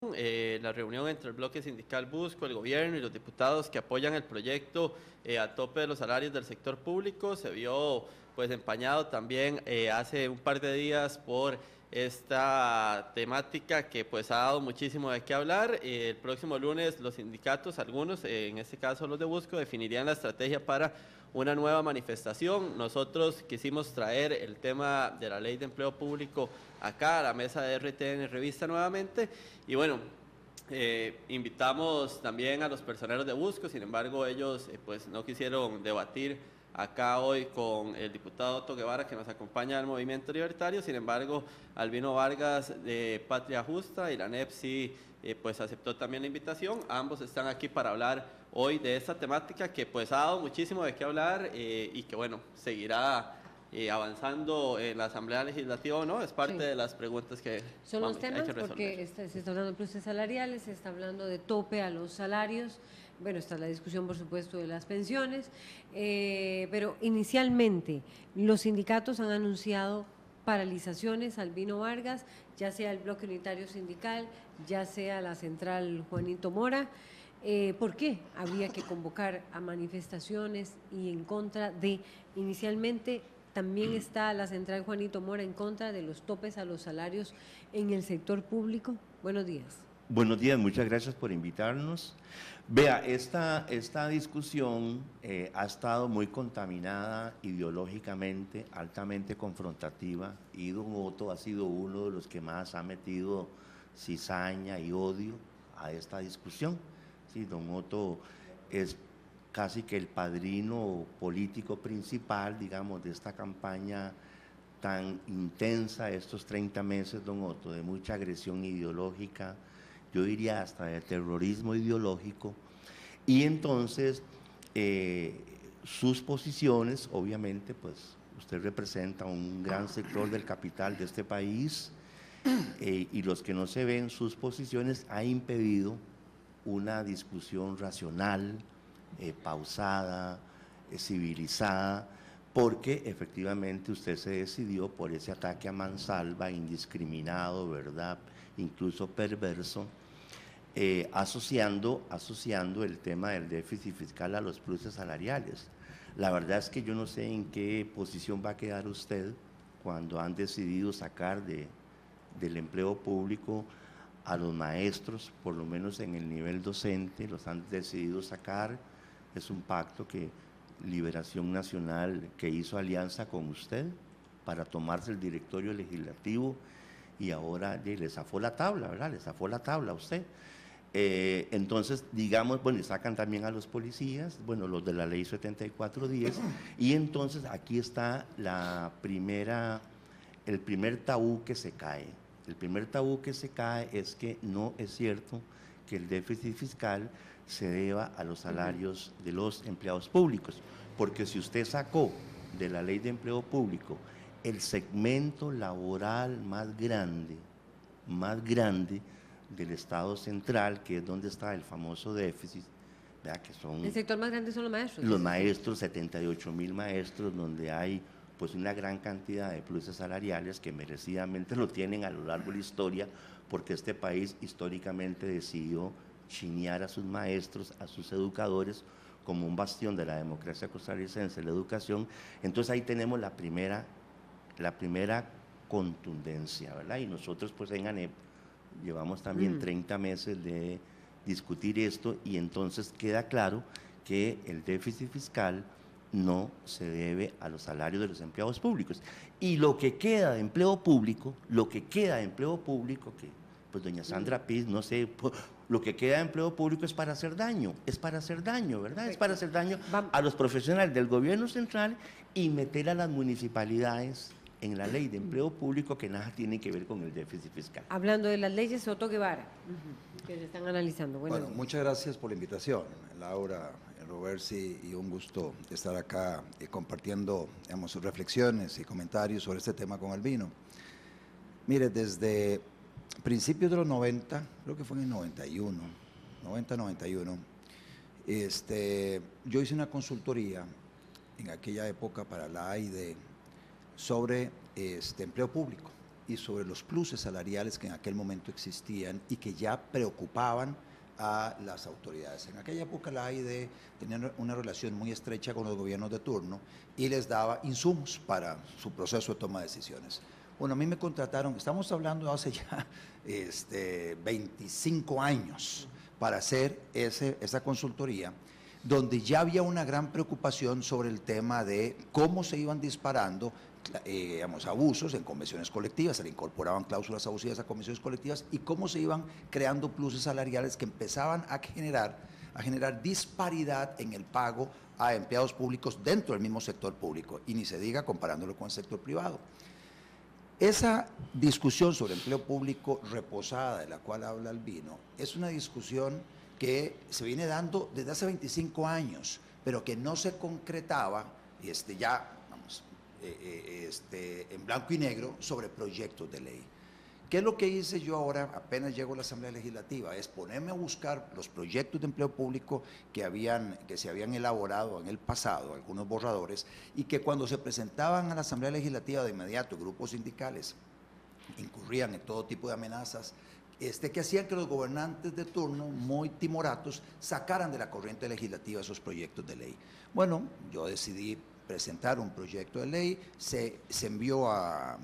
La reunión entre el bloque sindical Busco, el gobierno y los diputados que apoyan el proyecto a tope de los salarios del sector público se vio pues empañado también hace un par de días por esta temática que pues ha dado muchísimo de qué hablar. El próximo lunes los sindicatos, algunos, en este caso los de Busco, definirían la estrategia para una nueva manifestación. Nosotros quisimos traer el tema de la ley de empleo público acá a la mesa de RTN Revista nuevamente y bueno, invitamos también a los personeros de Busco, sin embargo ellos pues no quisieron debatir acá hoy con el diputado Otto Guevara que nos acompaña del Movimiento Libertario. Sin embargo, Albino Vargas de Patria Justa y la NEP sí pues aceptó también la invitación. Ambos están aquí para hablar hoy de esta temática que pues ha dado muchísimo de qué hablar y que bueno, seguirá avanzando en la Asamblea Legislativa, ¿no? Es parte de las preguntas que son los temas, hay que resolver. porque se está hablando de pluses salariales, se está hablando de tope a los salarios, bueno, está la discusión, por supuesto, de las pensiones, pero inicialmente los sindicatos han anunciado paralizaciones. Albino Vargas, ya sea el Bloque Unitario Sindical, ya sea la Central Juanito Mora. ¿Por qué habría que convocar a manifestaciones y en contra de, inicialmente, también está la Central Juanito Mora en contra de los topes a los salarios en el sector público? Buenos días. Buenos días, muchas gracias por invitarnos. Vea, esta discusión ha estado muy contaminada ideológicamente, altamente confrontativa, y don Otto ha sido uno de los que más ha metido cizaña y odio a esta discusión. Sí, don Otto es casi que el padrino político principal, digamos, de esta campaña tan intensa, estos 30 meses, don Otto, de mucha agresión ideológica, yo diría hasta de terrorismo ideológico, y entonces sus posiciones, obviamente, pues usted representa un gran sector del capital de este país, y los que no se ven sus posiciones ha impedido una discusión racional, pausada, civilizada, porque efectivamente usted se decidió por ese ataque a mansalva, indiscriminado, ¿verdad?, incluso perverso, asociando el tema del déficit fiscal a los pluses salariales. La verdad es que yo no sé en qué posición va a quedar usted cuando han decidido sacar del empleo público a los maestros, por lo menos en el nivel docente, los han decidido sacar. Es un pacto que Liberación Nacional, que hizo alianza con usted para tomarse el directorio legislativo, y ahora le zafó la tabla, ¿verdad? Le zafó la tabla a usted. Entonces, digamos, bueno, y sacan también a los policías, bueno, los de la ley 7410, y entonces aquí está el primer tabú que se cae. El primer tabú que se cae es que no es cierto que el déficit fiscal se deba a los salarios de los empleados públicos, porque si usted sacó de la ley de empleo público el segmento laboral más grande del Estado central, que es donde está el famoso déficit, ¿verdad?, que son… El sector más grande son los maestros. Los maestros, 78,000 maestros, donde hay pues una gran cantidad de pluses salariales que merecidamente lo tienen a lo largo de la historia, porque este país históricamente decidió chinear a sus maestros, a sus educadores, como un bastión de la democracia costarricense, la educación. Entonces ahí tenemos la primera contundencia, ¿verdad? Y nosotros pues en ANEP llevamos también 30 meses de discutir esto, y entonces queda claro que el déficit fiscal no se debe a los salarios de los empleados públicos. Y lo que queda de empleo público, que pues doña Sandra Piz, no sé, lo que queda de empleo público es para hacer daño, ¿verdad? Perfecto. Es para hacer daño a los profesionales del gobierno central y meter a las municipalidades en la ley de empleo público, que nada tiene que ver con el déficit fiscal. Hablando de las leyes, Otto Guevara, que se están analizando. Bueno, muchas gracias por la invitación, Laura, Robersi, y un gusto estar acá compartiendo, digamos, sus reflexiones y comentarios sobre este tema con Albino. Mire, desde principios de los 90, creo que fue en el 91, yo hice una consultoría en aquella época para la AIDE sobre empleo público, y sobre los pluses salariales que en aquel momento existían y que ya preocupaban a las autoridades. En aquella época la AID tenía una relación muy estrecha con los gobiernos de turno y les daba insumos para su proceso de toma de decisiones. Bueno, a mí me contrataron, estamos hablando de hace ya 25 años, para hacer esa consultoría, donde ya había una gran preocupación sobre el tema de cómo se iban disparando abusos en convenciones colectivas, se le incorporaban cláusulas abusivas a convenciones colectivas y cómo se iban creando pluses salariales que empezaban a generar disparidad en el pago a empleados públicos dentro del mismo sector público, y ni se diga comparándolo con el sector privado. Esa discusión sobre empleo público reposada de la cual habla Albino es una discusión que se viene dando desde hace 25 años, pero que no se concretaba en blanco y negro sobre proyectos de ley. ¿Qué es lo que hice yo ahora, apenas llego a la Asamblea Legislativa? Es ponerme a buscar los proyectos de empleo público que se habían elaborado en el pasado, algunos borradores, y que cuando se presentaban a la Asamblea Legislativa de inmediato, grupos sindicales incurrían en todo tipo de amenazas, que hacían que los gobernantes de turno, muy timoratos, sacaran de la corriente legislativa esos proyectos de ley. Bueno, yo decidí presentar un proyecto de ley, se envió a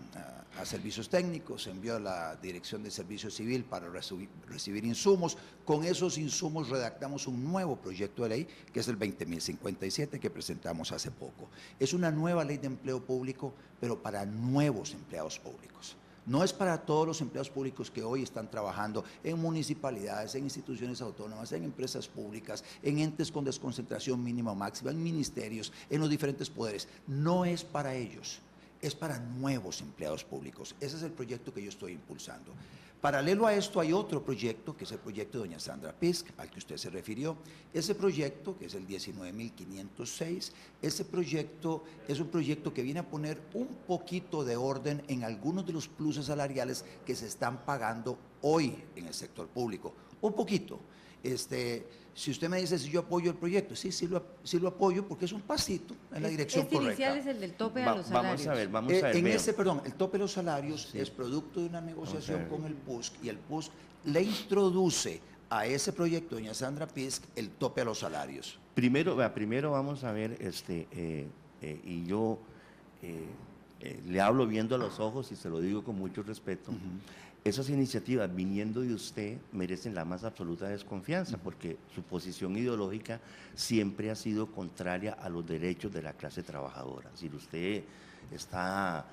servicios técnicos, se envió a la Dirección de Servicio Civil para recibir insumos. Con esos insumos redactamos un nuevo proyecto de ley, que es el 20.057, que presentamos hace poco. Es una nueva ley de empleo público, pero para nuevos empleados públicos. No es para todos los empleados públicos que hoy están trabajando en municipalidades, en instituciones autónomas, en empresas públicas, en entes con desconcentración mínima o máxima, en ministerios, en los diferentes poderes. No es para ellos, es para nuevos empleados públicos. Ese es el proyecto que yo estoy impulsando. Paralelo a esto hay otro proyecto, que es el proyecto de doña Sandra Pisk, al que usted se refirió. Ese proyecto, que es el 19.506, ese proyecto es un proyecto que viene a poner un poquito de orden en algunos de los pluses salariales que se están pagando hoy en el sector público. Un poquito. Si usted me dice si yo apoyo el proyecto, sí lo apoyo, porque es un pasito en la dirección correcta. Inicial es el del tope a los salarios. Vamos a ver. El tope de los salarios es producto de una negociación con el PUSC, y el PUSC le introduce a ese proyecto, doña Sandra Pisk, el tope a los salarios. Primero vamos a ver, y yo le hablo viendo a los ojos y se lo digo con mucho respeto. Esas iniciativas viniendo de usted merecen la más absoluta desconfianza, porque su posición ideológica siempre ha sido contraria a los derechos de la clase trabajadora. Si usted está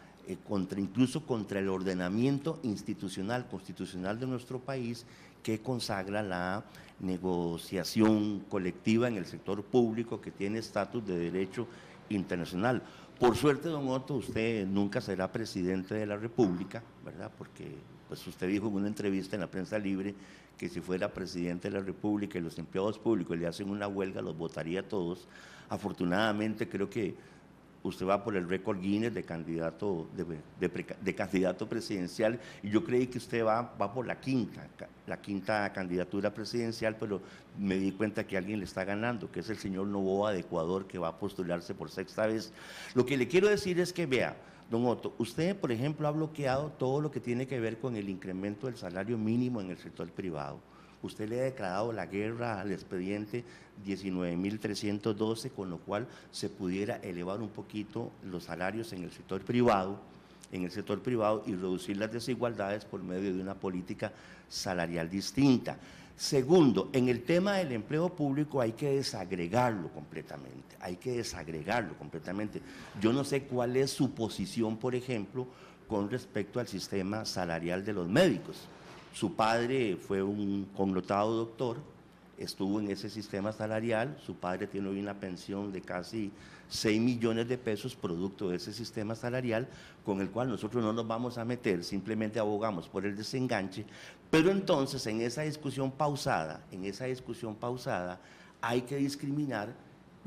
incluso contra el ordenamiento institucional, constitucional de nuestro país, que consagra la negociación colectiva en el sector público, que tiene estatus de derecho internacional. Por suerte, don Otto, usted nunca será presidente de la República, ¿verdad? Porque pues usted dijo en una entrevista en la Prensa Libre que si fuera presidente de la República y los empleados públicos le hacen una huelga, los votaría todos. Afortunadamente, creo que usted va por el récord Guinness de candidato, de candidato presidencial, y yo creí que usted va por la quinta candidatura presidencial, pero me di cuenta que alguien le está ganando, que es el señor Noboa de Ecuador, que va a postularse por sexta vez. Lo que le quiero decir es que, vea, don Otto, usted, por ejemplo, ha bloqueado todo lo que tiene que ver con el incremento del salario mínimo en el sector privado. Usted le ha declarado la guerra al expediente 19.312, con lo cual se pudiera elevar un poquito los salarios en el sector privado y reducir las desigualdades por medio de una política salarial distinta. Segundo, en el tema del empleo público hay que desagregarlo completamente, Yo no sé cuál es su posición, por ejemplo, con respecto al sistema salarial de los médicos. Su padre fue un connotado doctor, estuvo en ese sistema salarial, su padre tiene hoy una pensión de casi 6 millones de pesos producto de ese sistema salarial, con el cual nosotros no nos vamos a meter, simplemente abogamos por el desenganche, pero entonces en esa discusión pausada, hay que discriminar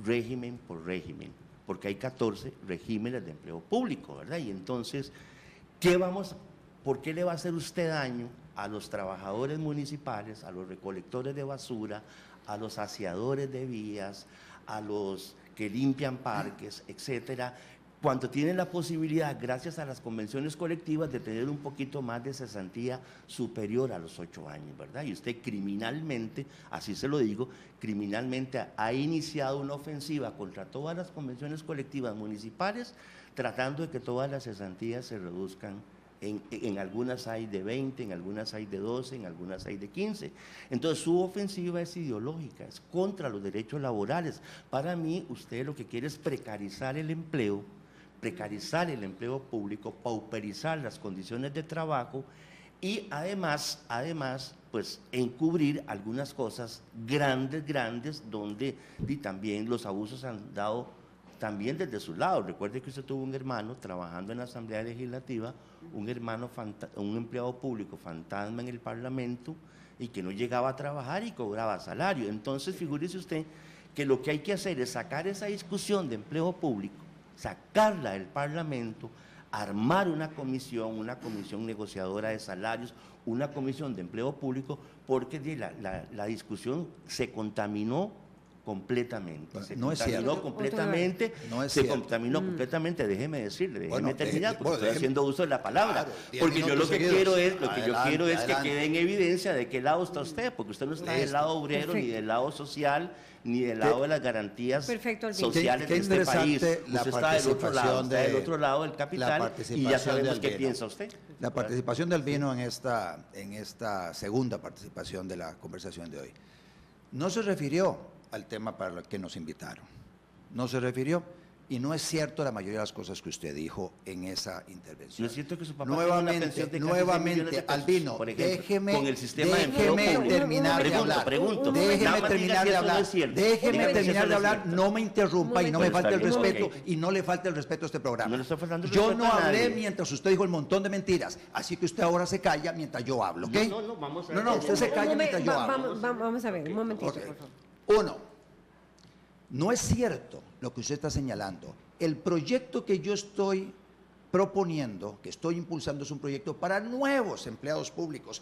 régimen por régimen, porque hay 14 regímenes de empleo público, ¿verdad? Y entonces, ¿por qué le va a hacer usted daño a los trabajadores municipales, a los recolectores de basura, a los aseadores de vías, a los que limpian parques, etcétera? cuando tienen la posibilidad, gracias a las convenciones colectivas, de tener un poquito más de cesantía superior a los 8 años, ¿verdad? Y usted criminalmente, así se lo digo, criminalmente ha iniciado una ofensiva contra todas las convenciones colectivas municipales, tratando de que todas las cesantías se reduzcan. En algunas hay de 20, en algunas hay de 12, en algunas hay de 15. Entonces su ofensiva es ideológica, es contra los derechos laborales. Para mí, usted lo que quiere es precarizar el empleo público, pauperizar las condiciones de trabajo y además, pues encubrir algunas cosas grandes, donde y también los abusos han dado también desde su lado. Recuerde que usted tuvo un hermano trabajando en la Asamblea Legislativa, un empleado público fantasma en el Parlamento y que no llegaba a trabajar y cobraba salario. Entonces, figúrese usted que lo que hay que hacer es sacar esa discusión de empleo público, sacarla del Parlamento, armar una comisión negociadora de salarios, una comisión de empleo público, porque la discusión se contaminó completamente. No es cierto. Se contaminó completamente, déjeme decirle, déjeme terminar, porque estoy haciendo uso de la palabra. Claro, porque yo lo que quiero es, adelante. que quede en evidencia de qué lado está usted, porque usted no está del lado obrero, ni del lado social, ni del lado de las garantías sociales de este país. Usted está del otro lado del capital, y ya sabemos qué piensa usted. La participación del vino en esta segunda participación de la conversación de hoy no se refirió al tema para el que nos invitaron. No se refirió, y no es cierto la mayoría de las cosas que usted dijo en esa intervención. No es cierto que su papá nuevamente, Albino, déjeme terminar de hablar. Déjeme terminar de hablar, no me interrumpa y no me falte el respeto, y no le falte el respeto a este programa. Yo no hablé mientras usted dijo un montón de mentiras, así que usted ahora se calla mientras yo hablo, ¿ok? No, usted se calla mientras yo hablo. Vamos a ver, un momentito, por favor. Uno, no es cierto lo que usted está señalando. El proyecto que yo estoy proponiendo, que estoy impulsando, es un proyecto para nuevos empleados públicos,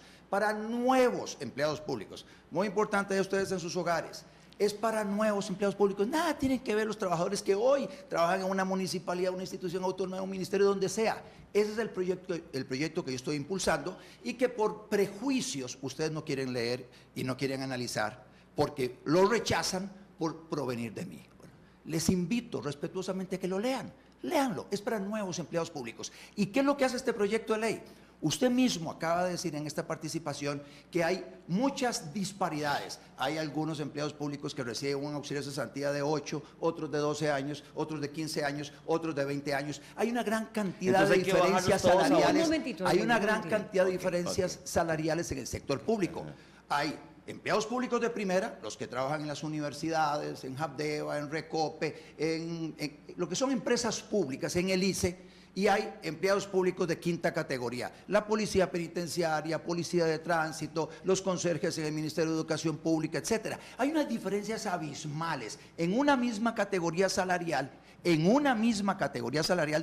Muy importante de ustedes en sus hogares. Es para nuevos empleados públicos. Nada tienen que ver los trabajadores que hoy trabajan en una municipalidad, una institución autónoma, un ministerio, donde sea. Ese es el proyecto que yo estoy impulsando y que por prejuicios ustedes no quieren leer y no quieren analizar, porque lo rechazan por provenir de mí. Bueno, les invito respetuosamente a que lo lean. Léanlo, es para nuevos empleados públicos. ¿Y qué es lo que hace este proyecto de ley? Usted mismo acaba de decir en esta participación que hay muchas disparidades. Hay algunos empleados públicos que reciben un auxilio de cesantía de 8, otros de 12 años, otros de 15 años, otros de 20 años. Hay una gran cantidad de diferencias salariales. Hay una gran cantidad de diferencias salariales en el sector público. Hay empleados públicos de primera, los que trabajan en las universidades, en Habdeba, en Recope, en lo que son empresas públicas, en el ICE, y hay empleados públicos de quinta categoría, la policía penitenciaria, policía de tránsito, los conserjes en el Ministerio de Educación Pública, etcétera. Hay unas diferencias abismales en una misma categoría salarial,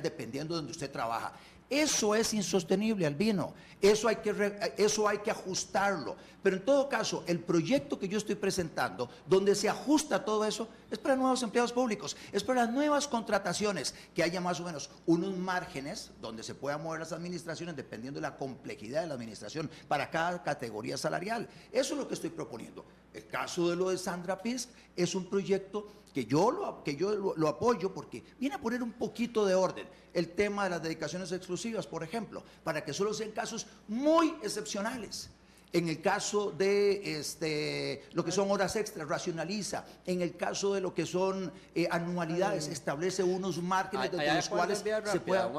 dependiendo de donde usted trabaja. Eso es insostenible, Albino. Eso hay que ajustarlo. Pero en todo caso, el proyecto que yo estoy presentando, donde se ajusta todo eso, es para nuevos empleados públicos, es para las nuevas contrataciones, que haya más o menos unos márgenes donde se puedan mover las administraciones dependiendo de la complejidad de la administración para cada categoría salarial. Eso es lo que estoy proponiendo. El caso de lo de Sandra Pisk es un proyecto que yo lo apoyo, porque viene a poner un poquito de orden. El tema de las dedicaciones exclusivas, por ejemplo, para que solo sean casos muy excepcionales. En el caso de lo que son horas extras, racionaliza. En el caso de lo que son anualidades, establece unos márgenes desde los cuales se pueda...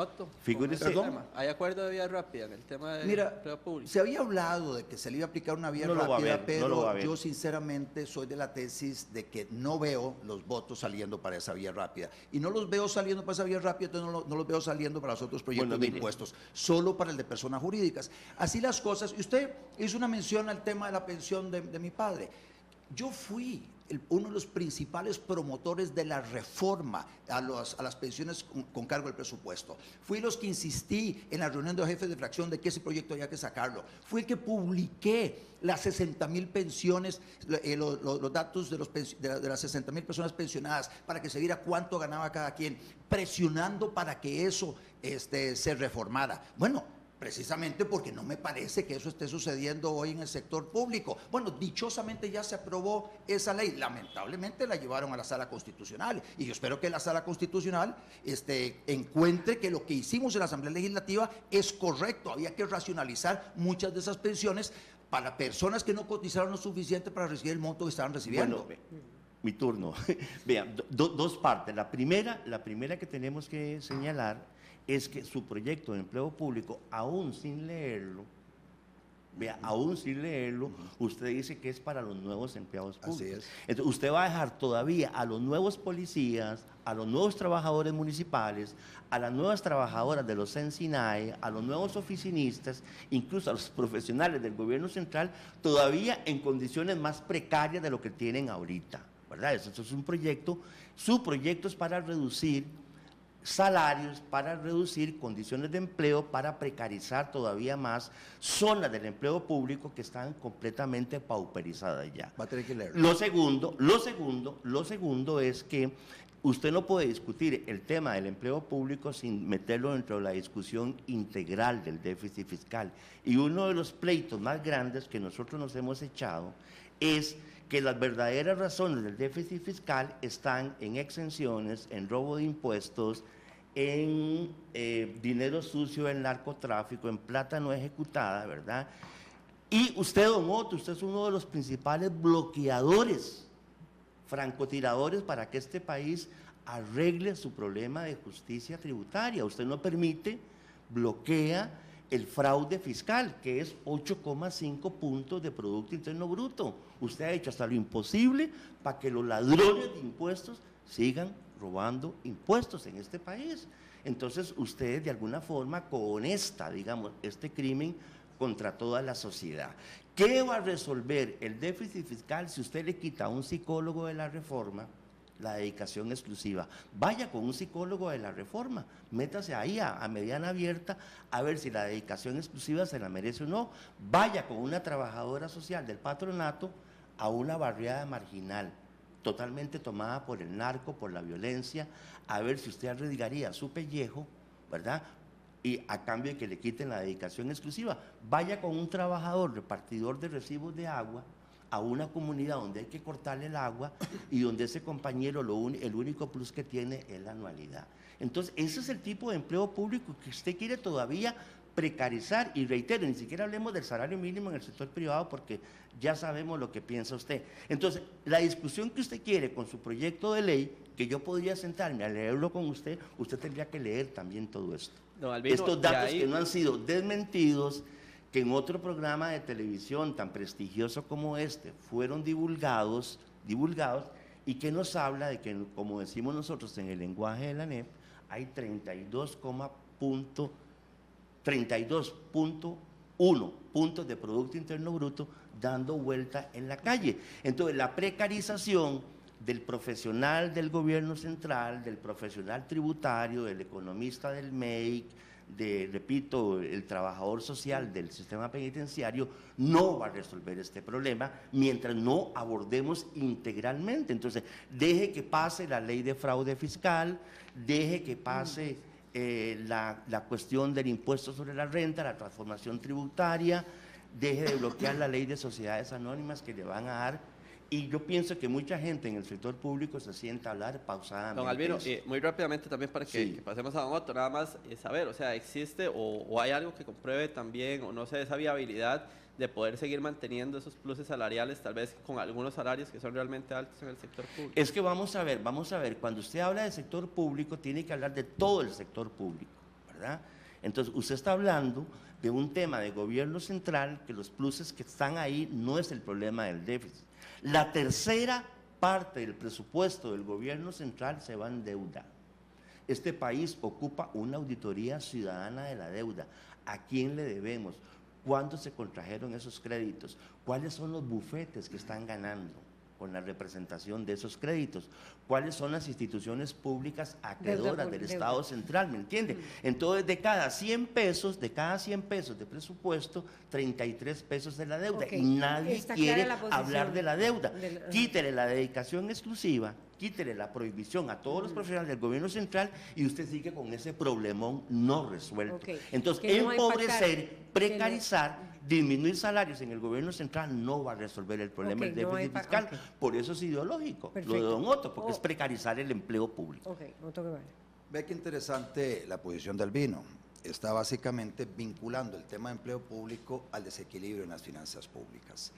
¿Hay acuerdo de vía rápida en el tema de empleo público? Se había hablado de que se le iba a aplicar una vía rápida, pero yo sinceramente soy de la tesis de que no veo los votos saliendo para esa vía rápida. Y no los veo saliendo para esa vía rápida, entonces no los veo saliendo para los otros proyectos de impuestos, solo para el de personas jurídicas. Así las cosas. Y usted hizo una mención al tema de la pensión de mi padre. Yo fui uno de los principales promotores de la reforma a las pensiones con cargo al presupuesto. Fui los que insistí en la reunión de los jefes de fracción de que ese proyecto había que sacarlo. Fui el que publiqué las 60,000 pensiones, los datos de las 60,000 personas pensionadas para que se viera cuánto ganaba cada quien, presionando para que eso se reformara. Bueno, precisamente porque no me parece que eso esté sucediendo hoy en el sector público. Bueno, dichosamente ya se aprobó esa ley, lamentablemente la llevaron a la Sala Constitucional, y yo espero que la Sala Constitucional encuentre que lo que hicimos en la Asamblea Legislativa es correcto. Había que racionalizar muchas de esas pensiones para personas que no cotizaron lo suficiente para recibir el monto que estaban recibiendo. Bueno, mi turno. Vean, dos partes. La primera que tenemos que señalar es que su proyecto de empleo público, aún sin leerlo, usted dice que es para los nuevos empleados públicos. Así es. Entonces, usted va a dejar todavía a los nuevos policías, a los nuevos trabajadores municipales, a las nuevas trabajadoras de los CENSINAE, a los nuevos oficinistas, incluso a los profesionales del gobierno central, todavía en condiciones más precarias de lo que tienen ahorita, ¿verdad? Eso es un proyecto, su proyecto es para reducir salarios, para reducir condiciones de empleo, para precarizar todavía más zonas del empleo público que están completamente pauperizadas ya. Va a tener que leerlo. Lo segundo es que usted no puede discutir el tema del empleo público sin meterlo dentro de la discusión integral del déficit fiscal. Y uno de los pleitos más grandes que nosotros nos hemos echado es que las verdaderas razones del déficit fiscal están en exenciones, en robo de impuestos, en dinero sucio, en narcotráfico, en plata no ejecutada, ¿verdad? Y usted, don Otto, usted es uno de los principales bloqueadores, francotiradores para que este país arregle su problema de justicia tributaria. Usted no permite, bloquea el fraude fiscal, que es 8,5 puntos de Producto Interno Bruto. Usted ha hecho hasta lo imposible para que los ladrones de impuestos sigan robando impuestos en este país. Entonces, usted de alguna forma cohonesta, digamos, este crimen contra toda la sociedad. ¿Qué va a resolver el déficit fiscal si usted le quita a un psicólogo de la reforma la dedicación exclusiva? Vaya con un psicólogo de la reforma, métase ahí a mediana abierta a ver si la dedicación exclusiva se la merece o no. Vaya con una trabajadora social del patronato a una barriada marginal, totalmente tomada por el narco, por la violencia, a ver si usted arriesgaría su pellejo, ¿verdad?, y a cambio de que le quiten la dedicación exclusiva. Vaya con un trabajador repartidor de recibos de agua a una comunidad donde hay que cortarle el agua y donde ese compañero el único plus que tiene es la anualidad. Entonces, ese es el tipo de empleo público que usted quiere todavía precarizar, y reitero, ni siquiera hablemos del salario mínimo en el sector privado porque ya sabemos lo que piensa usted. Entonces, la discusión que usted quiere con su proyecto de ley, que yo podría sentarme a leerlo con usted, usted tendría que leer también todo esto. Don Albino, estos datos que no han sido desmentidos, que en otro programa de televisión tan prestigioso como este fueron divulgados y que nos habla de que, como decimos nosotros en el lenguaje de la ANEP, hay 32.1 puntos de Producto Interno Bruto dando vuelta en la calle. Entonces, la precarización del profesional del gobierno central, del profesional tributario, del economista del MEIC, repito, el trabajador social del sistema penitenciario, no va a resolver este problema mientras no abordemos integralmente. Entonces, deje que pase la ley de fraude fiscal, deje que pase la cuestión del impuesto sobre la renta, la transformación tributaria, deje de bloquear la ley de sociedades anónimas que le van a dar. Y yo pienso que mucha gente en el sector público se sienta a hablar pausadamente. Don Albino, muy rápidamente también para que pasemos a don Otto, nada más saber, o sea, ¿existe o hay algo que compruebe también, o no sé, esa viabilidad de poder seguir manteniendo esos pluses salariales, tal vez con algunos salarios que son realmente altos en el sector público? Es que vamos a ver, cuando usted habla del sector público, tiene que hablar de todo el sector público, ¿verdad? Entonces, usted está hablando de un tema de gobierno central, que los pluses que están ahí no es el problema del déficit. La tercera parte del presupuesto del gobierno central se va en deuda. Este país ocupa una auditoría ciudadana de la deuda. ¿A quién le debemos? ¿Cuándo se contrajeron esos créditos? ¿Cuáles son los bufetes que están ganando? con la representación de esos créditos. ¿Cuáles son las instituciones públicas acreedoras del Estado central? ¿Me entiende? Entonces, de cada 100 pesos de presupuesto, 33 pesos de la deuda. Ok, Y nadie está quiere clara la posición hablar de la deuda. de la- Quítele la dedicación exclusiva, quítele la prohibición a todos los profesionales del gobierno central y usted sigue con ese problemón no resuelto. Ok, Entonces, que no va a empobrecer, impactar, precarizar, disminuir salarios en el gobierno central no va a resolver el problema Ok, del no va a déficit impactar, fiscal. ok. Por eso es ideológico, lo de Perfecto. Don Otto, porque Oh. es precarizar el empleo público. Ok, Otto Guevara. Ve qué interesante la posición de Albino. Está básicamente vinculando el tema de empleo público al desequilibrio en las finanzas públicas.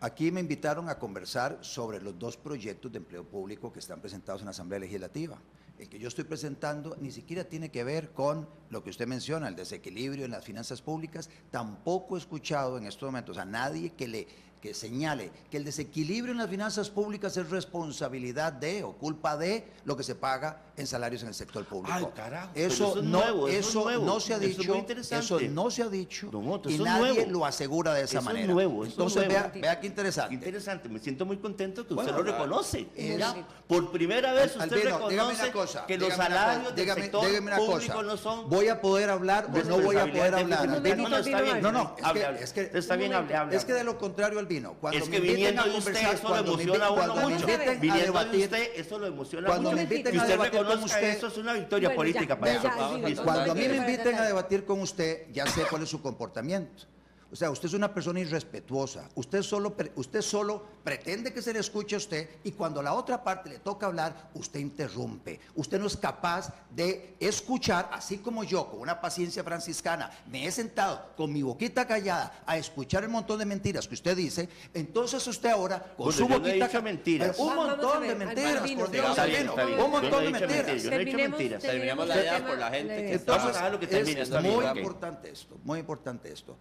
Aquí me invitaron a conversar sobre los dos proyectos de empleo público que están presentados en la Asamblea Legislativa. El que yo estoy presentando ni siquiera tiene que ver con lo que usted menciona, el desequilibrio en las finanzas públicas. Tampoco he escuchado en estos momentos a nadie que señale que el desequilibrio en las finanzas públicas es responsabilidad de o culpa de lo que se paga en salarios en el sector público. Ay, carajo, pero eso eso es no, nuevo, eso es eso nuevo. no se ha Eso es dicho, muy interesante. eso no se ha dicho Don Otto, y eso es nadie nuevo. lo asegura de esa Eso es manera. nuevo, eso es Entonces nuevo. vea qué interesante. Interesante, me siento muy contento que Bueno, usted lo reconoce. es- Ya, por primera vez usted Albino, dígame reconoce una cosa, que los dígame una salarios cosa, del dígame- sector dígame una público cosa. no son... ¿Voy a poder hablar o no voy a poder hablar? No, Albino, no, está bien. No, no, Hable, hable. es que Está bien, hable, hable. Es que de lo contrario, Albino, cuando Es me que inviten viniendo a de usted, conversar, eso lo cuando me emociona a uno cuando me mucho. inviten a Viniendo de debatir, usted, eso lo emociona cuando mucho. me inviten Que a usted debatir con reconozca usted, eso es una victoria Bueno, política ya, para ya, eso. ya, sí, cuando a mí me Para inviten tratar. a debatir con usted, ya sé cuál es su comportamiento. O sea, usted es una persona irrespetuosa. Usted solo pretende que se le escuche a usted y cuando a la otra parte le toca hablar, usted interrumpe. Usted no es capaz de escuchar, así como yo, con una paciencia franciscana, me he sentado con mi boquita callada a escuchar el montón de mentiras que usted dice. Entonces usted ahora, con Bueno, su yo no he boquita dicho mentiras. Un Vamos a montón ver, de mentiras, Albino, por Dios, está bien, Albino. está bien. Un Yo no montón he de dicho mentiras. mentiras, yo no he dicho Terminemos- mentiras. Terminemos la idea por la gente que Entonces, está acá, lo que es termina. Está bien, muy ok. importante esto, muy importante esto.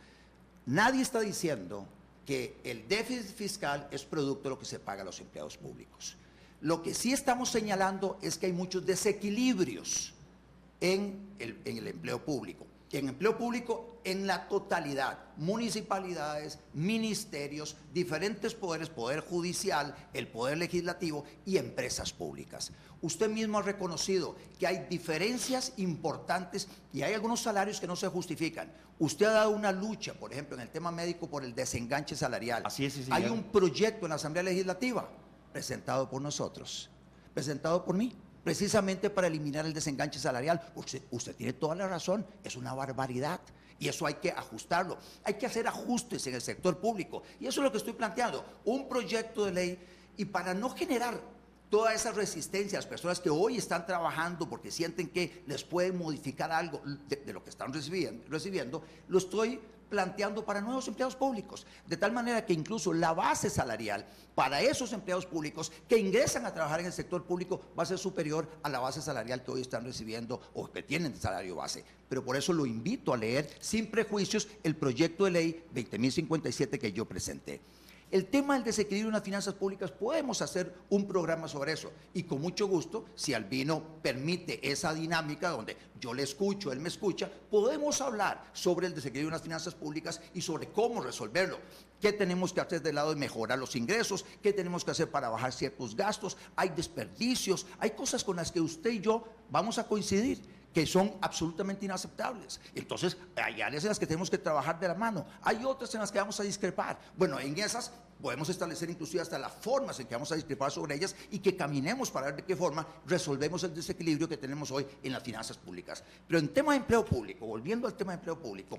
Nadie está diciendo que el déficit fiscal es producto de lo que se paga a los empleados públicos. Lo que sí estamos señalando es que hay muchos desequilibrios en el empleo público. En empleo público en la totalidad, municipalidades, ministerios, diferentes poderes, poder judicial, el poder legislativo y empresas públicas. Usted mismo ha reconocido que hay diferencias importantes y hay algunos salarios que no se justifican. Usted ha dado una lucha, por ejemplo, en el tema médico por el desenganche salarial. Así es, sí, señor. Hay un proyecto en la Asamblea Legislativa presentado por nosotros, presentado por mí, precisamente para eliminar el desenganche salarial. Usted tiene toda la razón, es una barbaridad y eso hay que ajustarlo. Hay que hacer ajustes en el sector público y eso es lo que estoy planteando, un proyecto de ley y para no generar toda esa resistencia a las personas que hoy están trabajando porque sienten que les pueden modificar algo de lo que están recibiendo, lo estoy planteando para nuevos empleados públicos, de tal manera que incluso la base salarial para esos empleados públicos que ingresan a trabajar en el sector público va a ser superior a la base salarial que hoy están recibiendo o que tienen de salario base. Pero por eso lo invito a leer sin prejuicios el proyecto de ley 20.057 que yo presenté. El tema del desequilibrio en las finanzas públicas, podemos hacer un programa sobre eso y con mucho gusto, si Albino permite esa dinámica donde yo le escucho, él me escucha, podemos hablar sobre el desequilibrio en las finanzas públicas y sobre cómo resolverlo. ¿Qué tenemos que hacer del lado de mejorar los ingresos? ¿Qué tenemos que hacer para bajar ciertos gastos? Hay desperdicios, hay cosas con las que usted y yo vamos a coincidir, que son absolutamente inaceptables. Entonces, hay áreas en las que tenemos que trabajar de la mano, hay otras en las que vamos a discrepar. Bueno, en esas podemos establecer inclusive hasta las formas en que vamos a discrepar sobre ellas y que caminemos para ver de qué forma resolvemos el desequilibrio que tenemos hoy en las finanzas públicas. Pero en tema de empleo público, volviendo al tema de empleo público,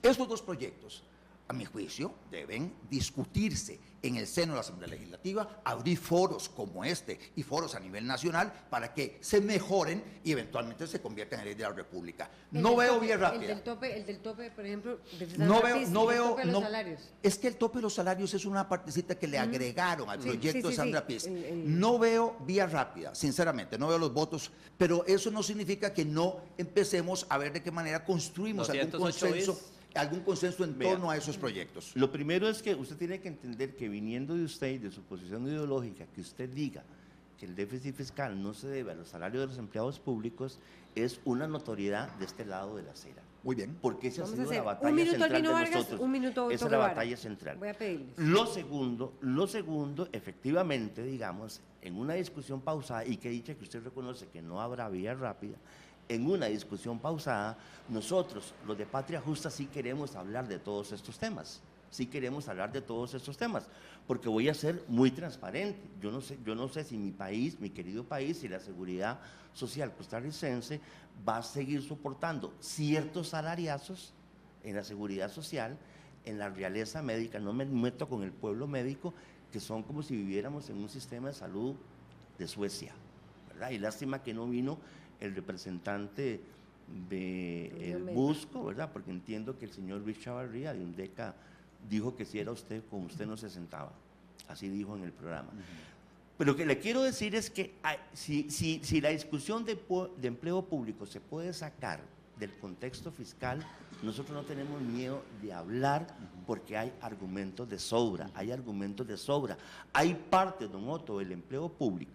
estos dos proyectos, a mi juicio, deben discutirse en el seno de la Asamblea Legislativa, abrir foros como este y foros a nivel nacional para que se mejoren y eventualmente se conviertan en ley de la República. No veo vía rápida. El del tope, por ejemplo, No veo, el tope de los salarios. Es que el tope de los salarios es una partecita que le agregaron al Sí, proyecto sí, de Sandra sí. Piz. No veo vía rápida, sinceramente, no veo los votos, pero eso no significa que no empecemos a ver de qué manera construimos algún 208 bis. consenso en Vea. torno a esos proyectos. Lo primero es que usted tiene que entender que viniendo de usted y de su posición ideológica, que usted diga que el déficit fiscal no se debe a los salarios de los empleados públicos, es una notoriedad de este lado de la acera. Muy bien. Porque esa ha Vamos a sido hacer la batalla un minuto central Albino de Vargas, nosotros. un minuto Esa es Otto la Guevara. batalla central. Voy a pedirles. Lo segundo, efectivamente, digamos, en una discusión pausada, y que dicha que usted reconoce que no habrá vía rápida, en una discusión pausada, nosotros, los de Patria Justa, sí queremos hablar de todos estos temas. Sí queremos hablar de todos estos temas, porque voy a ser muy transparente. Yo no sé si mi país, mi querido país, si la seguridad social costarricense va a seguir soportando ciertos salariazos en la seguridad social, en la realeza médica. No me meto con el pueblo médico, que son como si viviéramos en un sistema de salud de Suecia, ¿verdad? Y lástima que no vino el representante de Busco, ¿verdad? Porque entiendo que el señor Luis Chavarría de UNDECA dijo que si era usted, con usted no se sentaba. Así dijo en el programa. Pero lo que le quiero decir es que si la discusión de empleo público se puede sacar del contexto fiscal, nosotros no tenemos miedo de hablar, porque hay argumentos de sobra, Hay partes, don Otto, del empleo público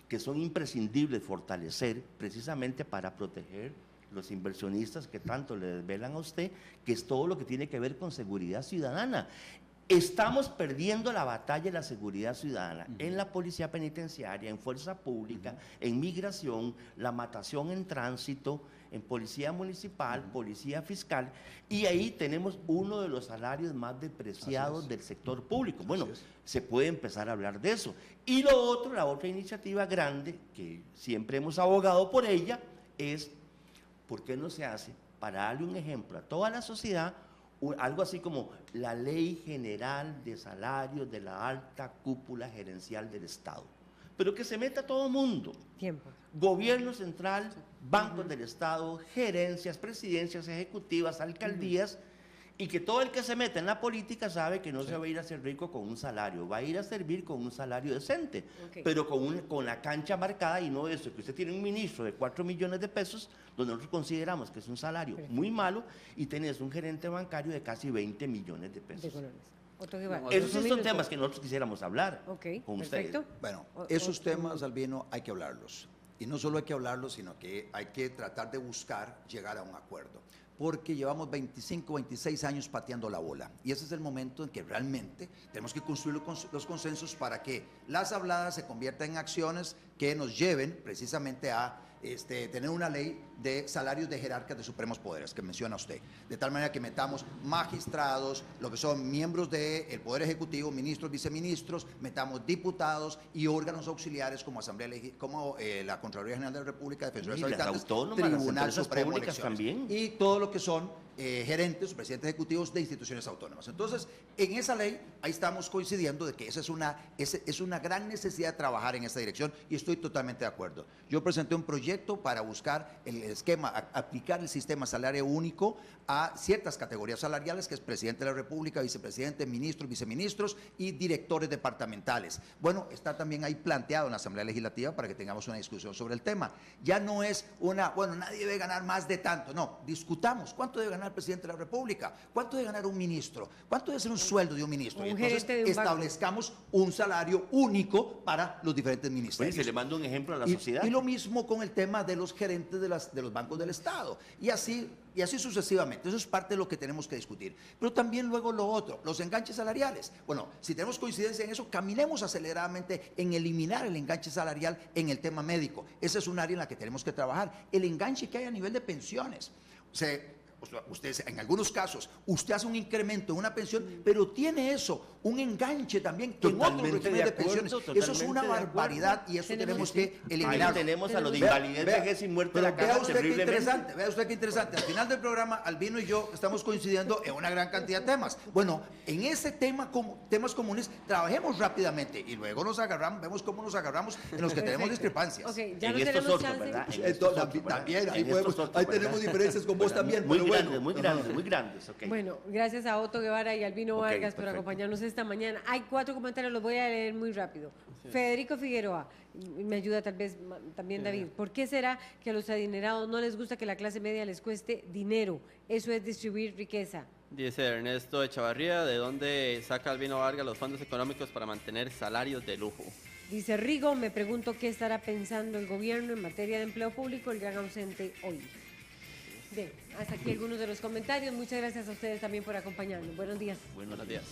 que son imprescindibles fortalecer precisamente para proteger los inversionistas que tanto le desvelan a usted, que es todo lo que tiene que ver con seguridad ciudadana. Estamos perdiendo la batalla de la seguridad ciudadana en la policía penitenciaria, en fuerza pública, en migración, la matación en tránsito, en policía municipal, policía fiscal, y ahí tenemos uno de los salarios más depreciados del sector público. Bueno, se puede empezar a hablar de eso. Y lo otro, la otra iniciativa grande, que siempre hemos abogado por ella, es ¿por qué no se hace, para darle un ejemplo a toda la sociedad, algo así como la Ley General de Salarios de la Alta Cúpula Gerencial del Estado? Pero que se meta todo el mundo. Tiempo. Gobierno central, bancos del Estado, gerencias, presidencias ejecutivas, alcaldías, y que todo el que se meta en la política sabe que no se va a ir a ser rico con un salario, va a ir a servir con un salario decente, pero con la cancha marcada, y no eso, que usted tiene un ministro de 4 millones de pesos, donde nosotros consideramos que es un salario muy malo, y tenés un gerente bancario de casi 20 millones de pesos. Esos sí son temas que nosotros quisiéramos hablar con ustedes. Bueno, esos temas, Albino, hay que hablarlos. Y no solo hay que hablarlos, sino que hay que tratar de buscar llegar a un acuerdo. Porque llevamos 25, 26 años pateando la bola. Y ese es el momento en que realmente tenemos que construir los consensos para que las habladas se conviertan en acciones que nos lleven precisamente a tener una ley de salarios de jerarcas de supremos poderes, que menciona usted. De tal manera que metamos magistrados, lo que son miembros del Poder Ejecutivo, ministros, viceministros, metamos diputados y órganos auxiliares como la Contraloría General de la República, Defensor de los Habitantes, Tribunal Supremo de Elecciones, también. Y todo lo que son gerentes o presidentes ejecutivos de instituciones autónomas. Entonces, en esa ley, ahí estamos coincidiendo de que esa es una gran necesidad de trabajar en esa dirección, y estoy totalmente de acuerdo. Yo presenté un proyecto para buscar el esquema, aplicar el sistema salario único a ciertas categorías salariales, que es presidente de la República, vicepresidente, ministros, viceministros y directores departamentales. Bueno, está también ahí planteado en la Asamblea Legislativa para que tengamos una discusión sobre el tema. Ya no es nadie debe ganar más de tanto, no, discutamos cuánto debe ganar el presidente de la República, cuánto debe ganar un ministro, cuánto debe ser un sueldo de un ministro, y entonces establezcamos un salario único para los diferentes ministerios. Pues se le manda un ejemplo a la sociedad. Y lo mismo con el tema de los gerentes de los bancos del Estado, y así sucesivamente. Eso es parte de lo que tenemos que discutir. Pero también luego lo otro, los enganches salariales. Bueno, si tenemos coincidencia en eso, caminemos aceleradamente en eliminar el enganche salarial en el tema médico. Esa es un área en la que tenemos que trabajar. El enganche que hay a nivel de pensiones. Usted, en algunos casos, usted hace un incremento en una pensión, pero tiene eso, un enganche también en otro régimen de pensiones. Eso es una barbaridad, y eso tenemos que eliminar. Ahí tenemos a los de invalidez, vejez y muerte de la casa. Vea usted qué interesante. Al final del programa, Albino y yo estamos coincidiendo en una gran cantidad de temas. Bueno, en ese tema, temas comunes, trabajemos rápidamente y luego nos agarramos, vemos cómo nos agarramos en los que tenemos discrepancias. Ya no tenemos chance. También, ahí tenemos diferencias con vos también. Muy grandes. Okay. Bueno, gracias a Otto Guevara y Albino Vargas por acompañarnos esta mañana. Hay 4 comentarios, los voy a leer muy rápido. Sí. Federico Figueroa, me ayuda tal vez también David. ¿Por qué será que a los adinerados no les gusta que la clase media les cueste dinero? Eso es distribuir riqueza. Dice Ernesto Echavarría, ¿de dónde saca Albino Vargas los fondos económicos para mantener salarios de lujo? Dice Rigo, me pregunto qué estará pensando el gobierno en materia de empleo público, el gran ausente hoy. Bien, hasta aquí algunos de los comentarios. Muchas gracias a ustedes también por acompañarnos. Buenos días. Buenos días.